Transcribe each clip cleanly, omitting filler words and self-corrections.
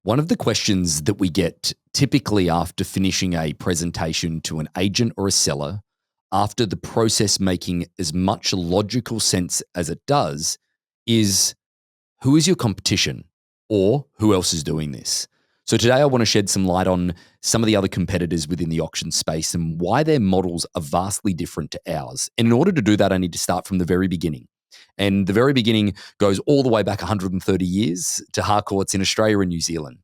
One of the questions that we get typically after finishing a presentation to an agent or a seller, after the process making as much logical sense as it does, is who is your competition or who else is doing this? So today I want to shed some light on some of the other competitors within the auction space and why their models are vastly different to ours. And in order to do that, I need to start from the very beginning. And the very beginning goes all the way back 130 years to Harcourts in Australia and New Zealand.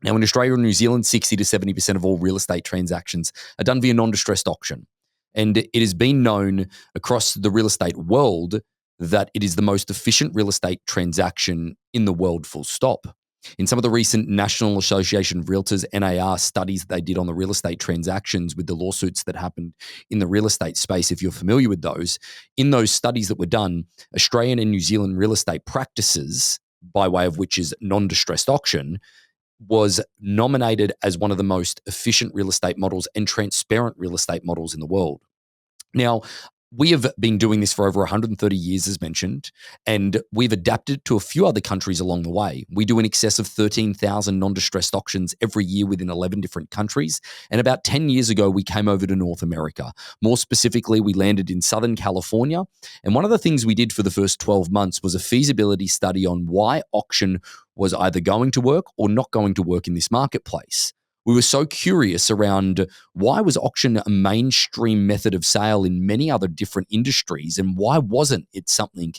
Now, in Australia and New Zealand, 60 to 70% of all real estate transactions are done via non-distressed auction. And it has been known across the real estate world that it is the most efficient real estate transaction in the world, full stop. In some of the recent National Association of Realtors, NAR, studies that they did on the real estate transactions with the lawsuits that happened in the real estate space, if you're familiar with those, in those studies that were done, Australian and New Zealand real estate practices, by way of which is non-distressed auction, was nominated as one of the most efficient real estate models and transparent real estate models in the world. Now, we have been doing this for over 130 years, as mentioned, and we've adapted to a few other countries along the way. We do in excess of 13,000 non-distressed auctions every year within 11 different countries. And about 10 years ago, we came over to North America. More specifically, we landed in Southern California. And one of the things we did for the first 12 months was a feasibility study on why auction was either going to work or not going to work in this marketplace. We were so curious around why was auction a mainstream method of sale in many other different industries, and why wasn't it something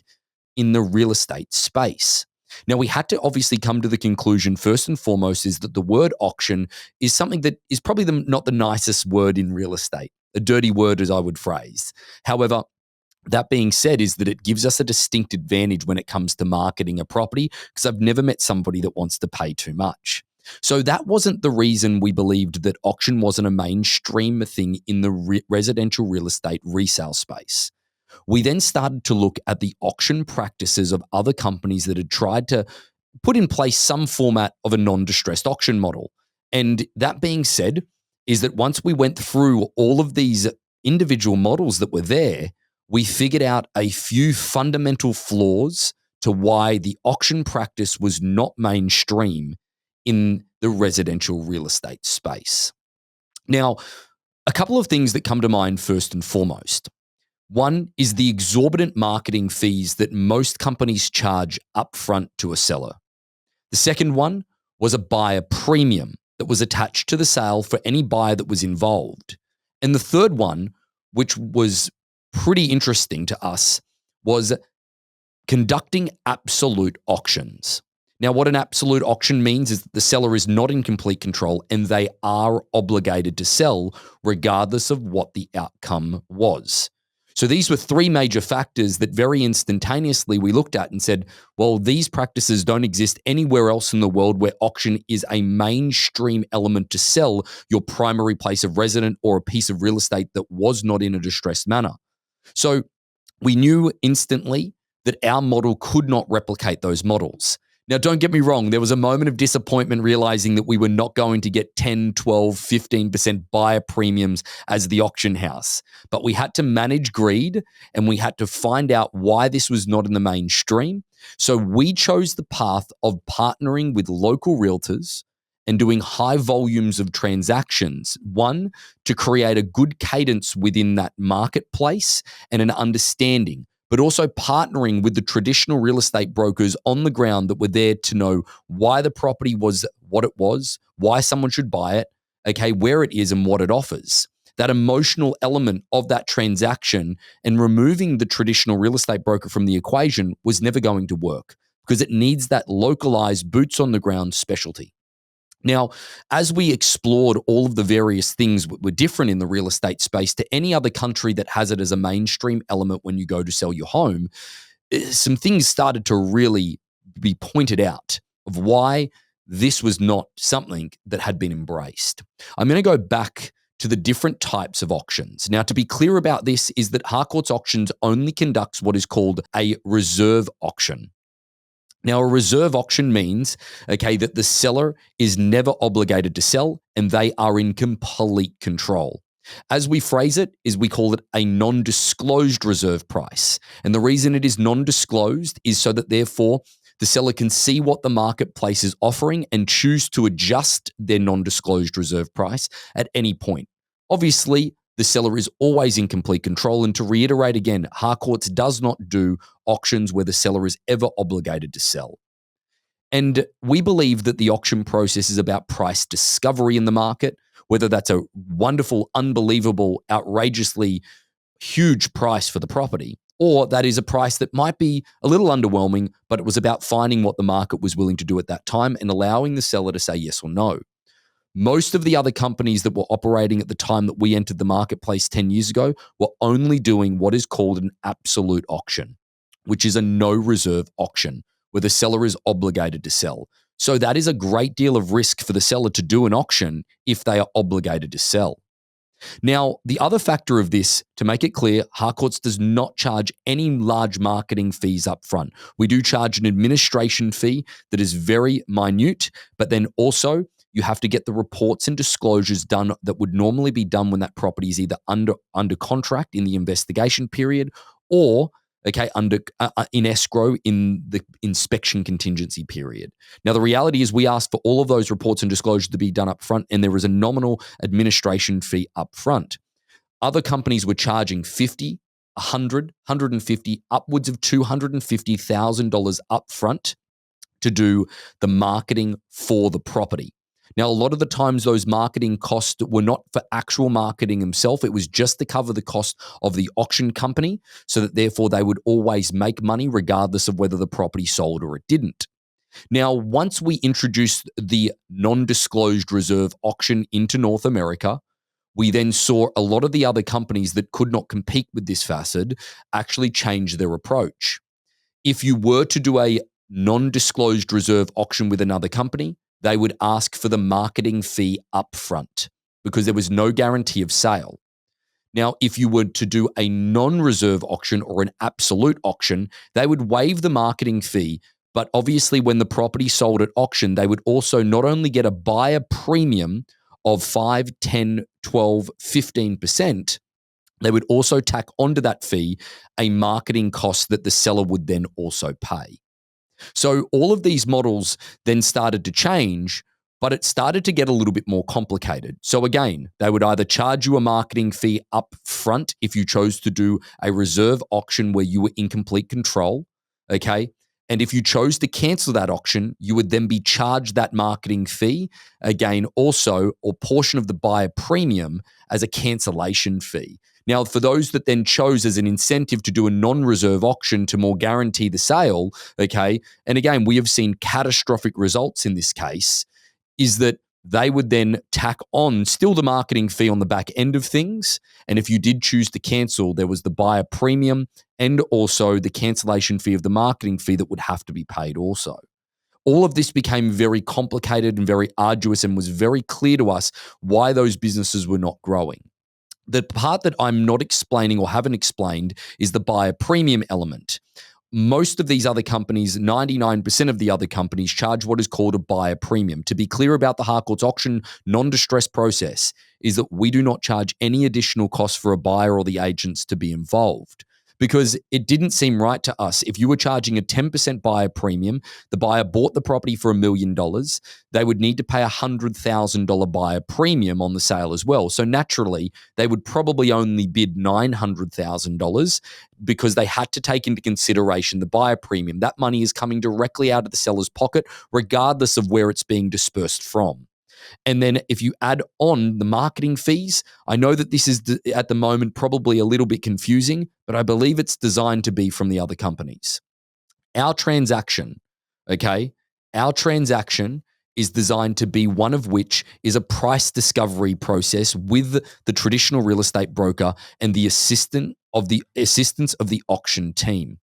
in the real estate space? Now, we had to obviously come to the conclusion, first and foremost, is that the word auction is something that is probably not the nicest word in real estate, a dirty word as I would phrase. However, that being said, is that it gives us a distinct advantage when it comes to marketing a property, because I've never met somebody that wants to pay too much. So that wasn't the reason we believed that auction wasn't a mainstream thing in the residential real estate resale space. We then started to look at the auction practices of other companies that had tried to put in place some format of a non-distressed auction model. And that being said, is that once we went through all of these individual models that were there, we figured out a few fundamental flaws to why the auction practice was not mainstream in the residential real estate space. Now, a couple of things that come to mind first and foremost. One is the exorbitant marketing fees that most companies charge upfront to a seller. The second one was a buyer premium that was attached to the sale for any buyer that was involved. And the third one, which was pretty interesting to us, was conducting absolute auctions. Now, what an absolute auction means is that the seller is not in complete control and they are obligated to sell regardless of what the outcome was. So these were three major factors that very instantaneously we looked at and said, well, these practices don't exist anywhere else in the world where auction is a mainstream element to sell your primary place of residence or a piece of real estate that was not in a distressed manner. So we knew instantly that our model could not replicate those models. Now, don't get me wrong. There was a moment of disappointment realizing that we were not going to get 10, 12, 15% buyer premiums as the auction house. But we had to manage greed and we had to find out why this was not in the mainstream. So we chose the path of partnering with local realtors and doing high volumes of transactions. One, to create a good cadence within that marketplace and an understanding, but also partnering with the traditional real estate brokers on the ground that were there to know why the property was what it was, why someone should buy it, okay, where it is and what it offers. That emotional element of that transaction and removing the traditional real estate broker from the equation was never going to work because it needs that localized boots on the ground specialty. Now, as we explored all of the various things that were different in the real estate space to any other country that has it as a mainstream element when you go to sell your home, some things started to really be pointed out of why this was not something that had been embraced. I'm going to go back to the different types of auctions. Now, to be clear about this is that Harcourts Auctions only conducts what is called a reserve auction. Now, a reserve auction means, okay, that the seller is never obligated to sell and they are in complete control. As we phrase it, is we call it a non-disclosed reserve price. And the reason it is non-disclosed is so that therefore The seller can see what the marketplace is offering and choose to adjust their non-disclosed reserve price at any point. Obviously, the seller is always in complete control. And to reiterate again, Harcourts does not do auctions where the seller is ever obligated to sell. And we believe that the auction process is about price discovery in the market, whether that's a wonderful, unbelievable, outrageously huge price for the property, or that is a price that might be a little underwhelming, but it was about finding what the market was willing to do at that time and allowing the seller to say yes or no. Most of the other companies that were operating at the time that we entered the marketplace 10 years ago were only doing what is called an absolute auction, which is a no reserve auction where the seller is obligated to sell. So that is a great deal of risk for the seller to do an auction if they are obligated to sell. Now, the other factor of this, to make it clear, Harcourts does not charge any large marketing fees up front. We do charge an administration fee that is very minute, but then also you have to get the reports and disclosures done that would normally be done when that property is either under contract in the investigation period or under in escrow in the inspection contingency period. Now, the reality is we ask for all of those reports and disclosures to be done up front, and there is a nominal administration fee up front. Other companies were charging $50, $100, $150, upwards of $250,000 up front to do the marketing for the property. Now, a lot of the times those marketing costs were not for actual marketing themselves. It was just to cover the cost of the auction company so that therefore they would always make money regardless of whether the property sold or it didn't. Now, once we introduced the non-disclosed reserve auction into North America, we then saw a lot of the other companies that could not compete with this facet actually change their approach. If you were to do a non-disclosed reserve auction with another company, they would ask for the marketing fee up front because there was no guarantee of sale. Now, if you were to do a non-reserve auction or an absolute auction, they would waive the marketing fee, but obviously when the property sold at auction, they would also not only get a buyer premium of 5, 10, 12, 15%, they would also tack onto that fee a marketing cost that the seller would then also pay. So all of these models then started to change, but it started to get a little bit more complicated. So again, they would either charge you a marketing fee up front if you chose to do a reserve auction where you were in complete control, okay? And if you chose to cancel that auction, you would then be charged that marketing fee, again, also, or portion of the buyer premium as a cancellation fee. Now, for those that then chose as an incentive to do a non-reserve auction to more guarantee the sale, okay, and again, we have seen catastrophic results in this case, is that they would then tack on still the marketing fee on the back end of things. And if you did choose to cancel, there was the buyer premium and also the cancellation fee of the marketing fee that would have to be paid also. All of this became very complicated and very arduous and was very clear to us why those businesses were not growing. The part that I'm not explaining or haven't explained is the buyer premium element. Most of these other companies, 99% of the other companies, charge what is called a buyer premium. To be clear about the Harcourts auction non-distress process is that we do not charge any additional costs for a buyer or the agents to be involved, because it didn't seem right to us. If you were charging a 10% buyer premium, the buyer bought the property for $1 million, they would need to pay a $100,000 buyer premium on the sale as well. So naturally, they would probably only bid $900,000 because they had to take into consideration the buyer premium. That money is coming directly out of the seller's pocket, regardless of where it's being dispersed from. And then if you add on the marketing fees, I know that this is at the moment probably a little bit confusing, but I believe it's designed to be from the other companies. Our transaction, okay, is designed to be one of which is a price discovery process with the traditional real estate broker and the assistance of the auction team.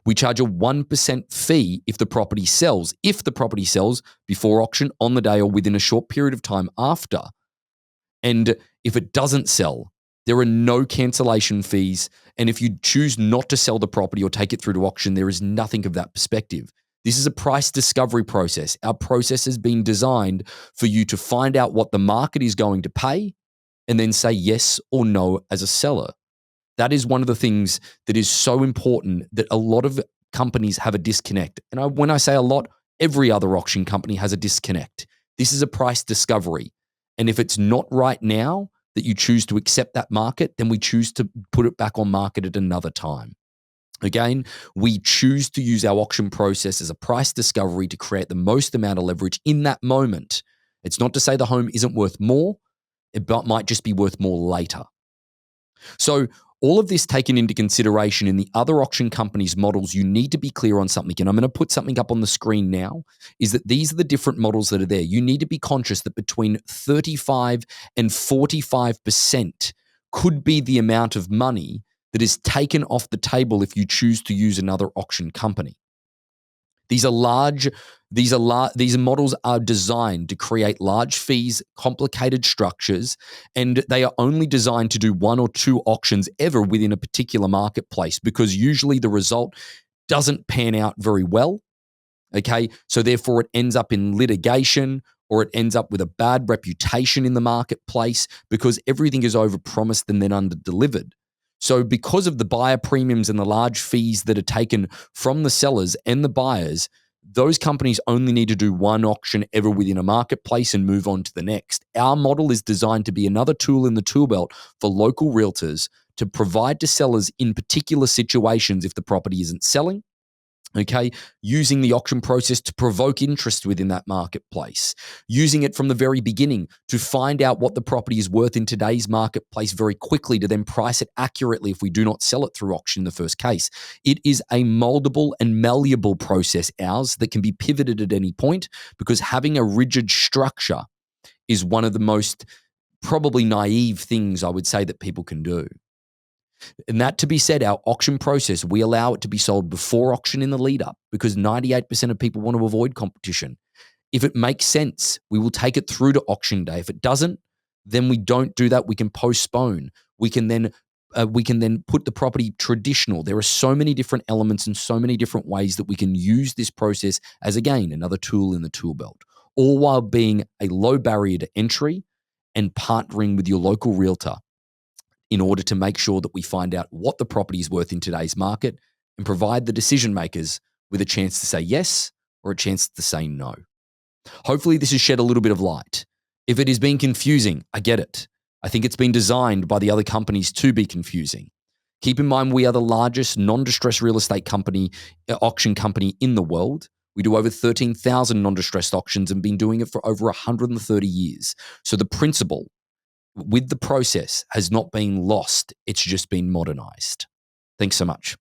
We charge a 1% fee if the property sells. If the property sells before auction, on the day, or within a short period of time after. And if it doesn't sell, there are no cancellation fees. And if you choose not to sell the property or take it through to auction, there is nothing of that perspective. This is a price discovery process. Our process has been designed for you to find out what the market is going to pay and then say yes or no as a seller. That is one of the things that is so important that a lot of companies have a disconnect. And when I say a lot, every other auction company has a disconnect. This is a price discovery. And if it's not right now that you choose to accept that market, then we choose to put it back on market at another time. Again, we choose to use our auction process as a price discovery to create the most amount of leverage in that moment. It's not to say the home isn't worth more, it might just be worth more later. So, all of this taken into consideration in the other auction companies' models, you need to be clear on something. And I'm going to put something up on the screen now, is that these are the different models that are there. You need to be conscious that between 35 and 45% could be the amount of money that is taken off the table if you choose to use another auction company. These models are designed to create large fees, complicated structures, and they are only designed to do 1 or 2 auctions ever within a particular marketplace, because usually the result doesn't pan out very well. Okay, so therefore it ends up in litigation, or it ends up with a bad reputation in the marketplace because everything is overpromised and then underdelivered. So because of the buyer premiums and the large fees that are taken from the sellers and the buyers, those companies only need to do 1 auction ever within a marketplace and move on to the next. Our model is designed to be another tool in the tool belt for local realtors to provide to sellers in particular situations if the property isn't selling. Okay, using the auction process to provoke interest within that marketplace, using it from the very beginning to find out what the property is worth in today's marketplace very quickly to then price it accurately if we do not sell it through auction in the first case. It is a moldable and malleable process, ours, that can be pivoted at any point, because having a rigid structure is one of the most probably naive things I would say that people can do. And that to be said, our auction process, we allow it to be sold before auction in the lead up, because 98% of people want to avoid competition. If it makes sense, we will take it through to auction day. If it doesn't, then we don't do that. We can postpone. We can then put the property traditional. There are so many different elements and so many different ways that we can use this process as, again, another tool in the tool belt, all while being a low barrier to entry and partnering with your local realtor in order to make sure that we find out what the property is worth in today's market and provide the decision makers with a chance to say yes or a chance to say no. Hopefully this has shed a little bit of light. If it is being confusing, I get it. I think it's been designed by the other companies to be confusing. Keep in mind, we are the largest non-distressed real estate company, auction company in the world. We do over 13,000 non-distressed auctions and been doing it for over 130 years. So the principle with the process has not been lost. It's just been modernized. Thanks so much.